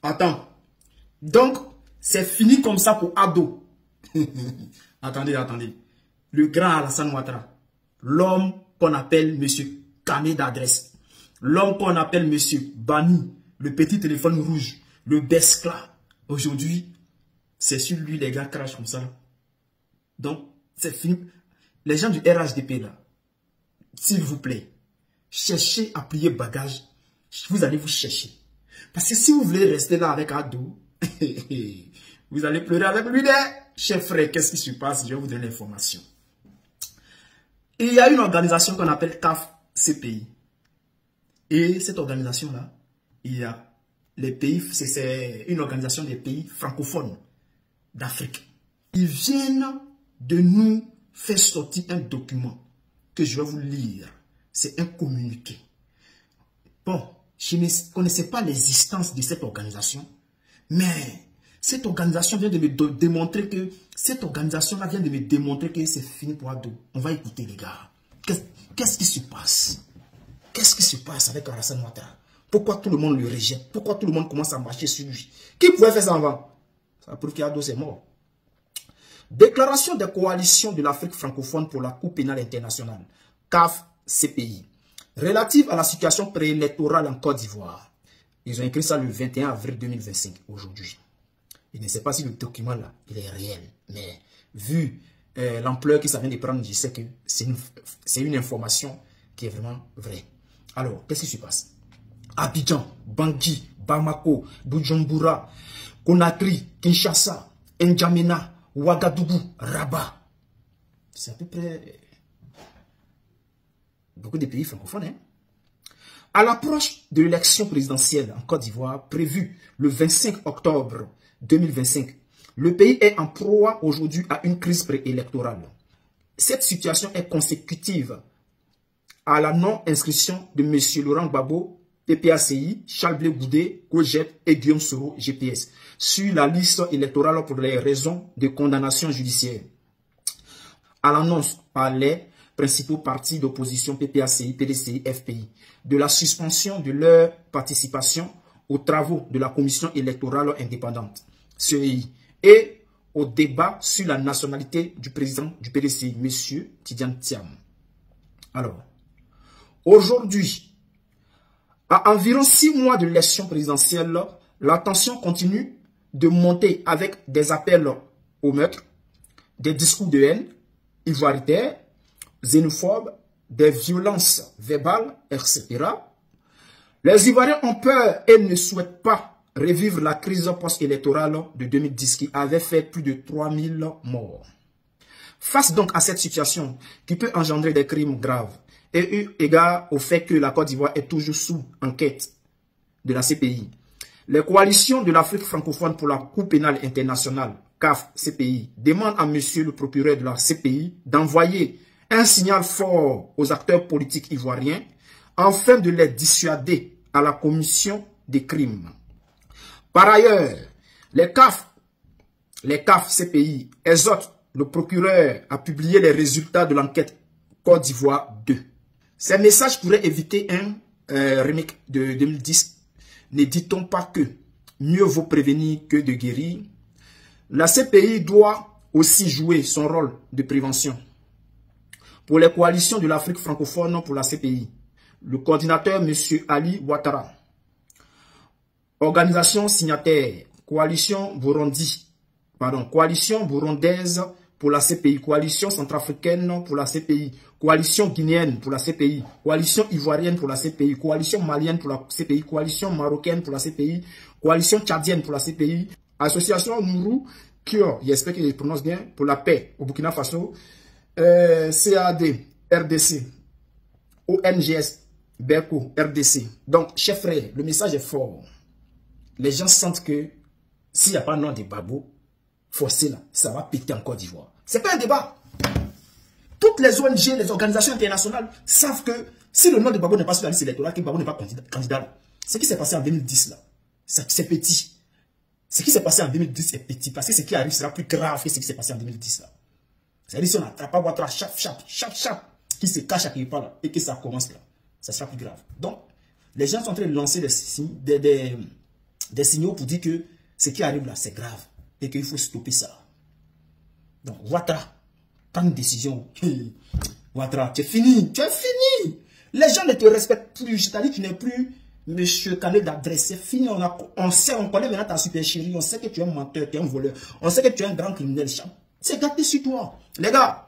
Attends. Donc, c'est fini comme ça pour Ado. Attendez, attendez. Le grand Alassane Ouattara. L'homme qu'on appelle monsieur Camé d'adresse. L'homme qu'on appelle monsieur Bani. Le petit téléphone rouge. Le Bescla. Aujourd'hui, c'est sur lui les gars crachent comme ça. Donc, c'est fini. Les gens du RHDP là, s'il vous plaît, cherchez à plier bagage. Vous allez vous chercher. Parce que si vous voulez rester là avec Ado, vous allez pleurer avec lui. Chef frère, qu'est-ce qui se passe? Je vais vous donner l'information. Il y a une organisation qu'on appelle CAF-CPI. Et cette organisation-là, il y a les pays, c'est une organisation des pays francophones d'Afrique. Ils viennent de nous faire sortir un document que je vais vous lire. C'est un communiqué. Bon, je ne connaissais pas l'existence de cette organisation, mais cette organisation vient de me démontrer que c'est fini pour Ado. On va écouter les gars. Qu'est-ce qui se passe? Qu'est-ce qui se passe avec Alassane Ouattara? Pourquoi tout le monde le rejette? Pourquoi tout le monde commence à marcher sur lui? Qui pouvait faire ça avant? Ça prouve qu'Ado c'est mort. Déclaration des coalitions de l'Afrique francophone pour la Cour pénale internationale, CAF-CPI, relative à la situation préélectorale en Côte d'Ivoire. Ils ont écrit ça le 21 avril 2025, aujourd'hui. Je ne sais pas si le document là, il est réel, mais vu l'ampleur que ça vient de prendre, je sais que c'est une information qui est vraiment vraie. Alors, qu'est-ce qui se passe? Abidjan, Bangui, Bamako, Bujumbura, Conakry, Kinshasa, N'Djamena, Ouagadougou, Rabat. C'est à peu près beaucoup de pays francophones. Hein? À l'approche de l'élection présidentielle en Côte d'Ivoire, prévue le 25 octobre 2025, le pays est en proie aujourd'hui à une crise préélectorale. Cette situation est consécutive à la non-inscription de M. Laurent Gbagbo, PPACI, Charles Blé Goudé, Cojet et Guillaume Soro, GPS, sur la liste électorale pour les raisons de condamnation judiciaire. À l'annonce par les principaux partis d'opposition PPACI, PDCI, FPI, de la suspension de leur participation aux travaux de la commission électorale indépendante, CEI, et au débat sur la nationalité du président du PDCI, M. Tidiane Thiam. Alors, aujourd'hui, à environ 6 mois de l'élection présidentielle, la tension continue de monter avec des appels au meurtre, des discours de haine, ivoiritaires, xénophobes, des violences verbales, etc. Les Ivoiriens ont peur et ne souhaitent pas revivre la crise post-électorale de 2010 qui avait fait plus de 3000 morts. Face donc à cette situation qui peut engendrer des crimes graves, et eu égard au fait que la Côte d'Ivoire est toujours sous enquête de la CPI, les coalitions de l'Afrique francophone pour la Cour pénale internationale, CAF-CPI, demandent à monsieur le procureur de la CPI d'envoyer un signal fort aux acteurs politiques ivoiriens afin de les dissuader à la commission des crimes. Par ailleurs, les CAF-CPI exhortent le procureur à publier les résultats de l'enquête Côte d'Ivoire 2. Ces messages pourraient éviter un remake de 2010. Ne dit-on pas que mieux vaut prévenir que de guérir? La CPI doit aussi jouer son rôle de prévention. Pour les coalitions de l'Afrique francophone pour la CPI, le coordinateur M. Ali Ouattara, organisation signataire, coalition burundaise pour la CPI, coalition centrafricaine pour la CPI, coalition guinéenne pour la CPI, coalition ivoirienne pour la CPI, coalition malienne pour la CPI, coalition marocaine pour la CPI, coalition tchadienne pour la CPI, association Nourou, Kyo, j'espère que je prononce bien, pour la paix au Burkina Faso, CAD, RDC, ONGS, BERCO, RDC. Donc, chef frère, le message est fort. Les gens sentent que s'il n'y a pas de nom de Babo, forcé là, ça va péter en Côte d'Ivoire. C'est pas un débat. Toutes les ONG, les organisations internationales savent que si le nom de Babo n'est pas sur la liste électorale, que Babo n'est pas candidat là. Ce qui s'est passé en 2010 là, c'est petit. Ce qui s'est passé en 2010 est petit parce que ce qui arrive sera plus grave que ce qui s'est passé en 2010 là. C'est-à-dire si on n'attrape pas Ouattara, chap, qui se cache à quelque part là, et que ça commence là, ça sera plus grave. Donc, les gens sont en train de lancer des signaux pour dire que ce qui arrive là, c'est grave et qu'il faut stopper ça. Donc, Ouattara, prends une décision. Ouattara, tu es fini, tu es fini. Les gens ne te respectent plus. Je t'ai dit, tu n'es plus Monsieur Khaled d'adresse. C'est fini, on sait, on connaît maintenant ta super chérie. On sait que tu es un menteur, tu es un voleur. On sait que tu es un grand criminel. C'est gâté sur toi. Les gars,